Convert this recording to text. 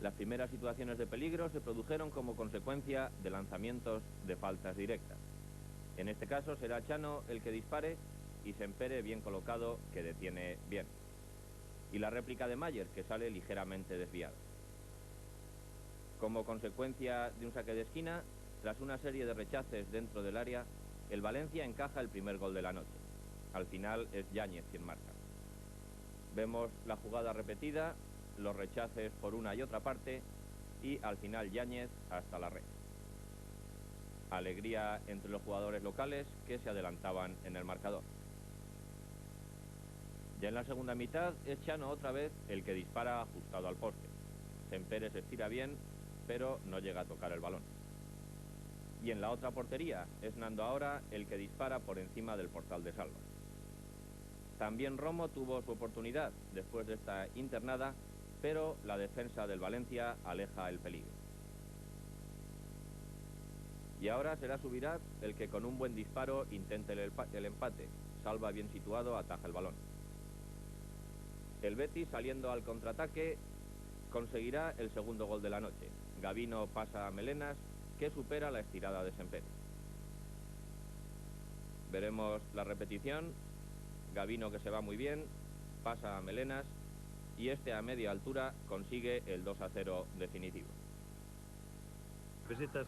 Las primeras situaciones de peligro se produjeron como consecuencia de lanzamientos de faltas directas. En este caso será Chano el que dispare y Sempere bien colocado que detiene bien. Y la réplica de Mayer que sale ligeramente desviada. Como consecuencia de un saque de esquina, tras una serie de rechaces dentro del área, el Valencia encaja el primer gol de la noche. Al final es Yáñez quien marca. Vemos la jugada repetida, los rechaces por una y otra parte y al final Yáñez hasta la red. Alegría entre los jugadores locales que se adelantaban en el marcador. Ya en la segunda mitad es Chano otra vez el que dispara ajustado al poste. Sempere se estira bien, pero no llega a tocar el balón. Y en la otra portería es Nando ahora el que dispara por encima del portal de salva. También Romo tuvo su oportunidad después de esta internada, pero la defensa del Valencia aleja el peligro. Y ahora será Subirats el que con un buen disparo intente el empate. Salva bien situado, ataja el balón. El Betis, saliendo al contraataque, conseguirá el segundo gol de la noche. Gabino pasa a Melenas, que supera la estirada de Sempere. Veremos la repetición. Gabino, que se va muy bien, pasa a Melenas y este a media altura consigue el 2-0 definitivo. Visites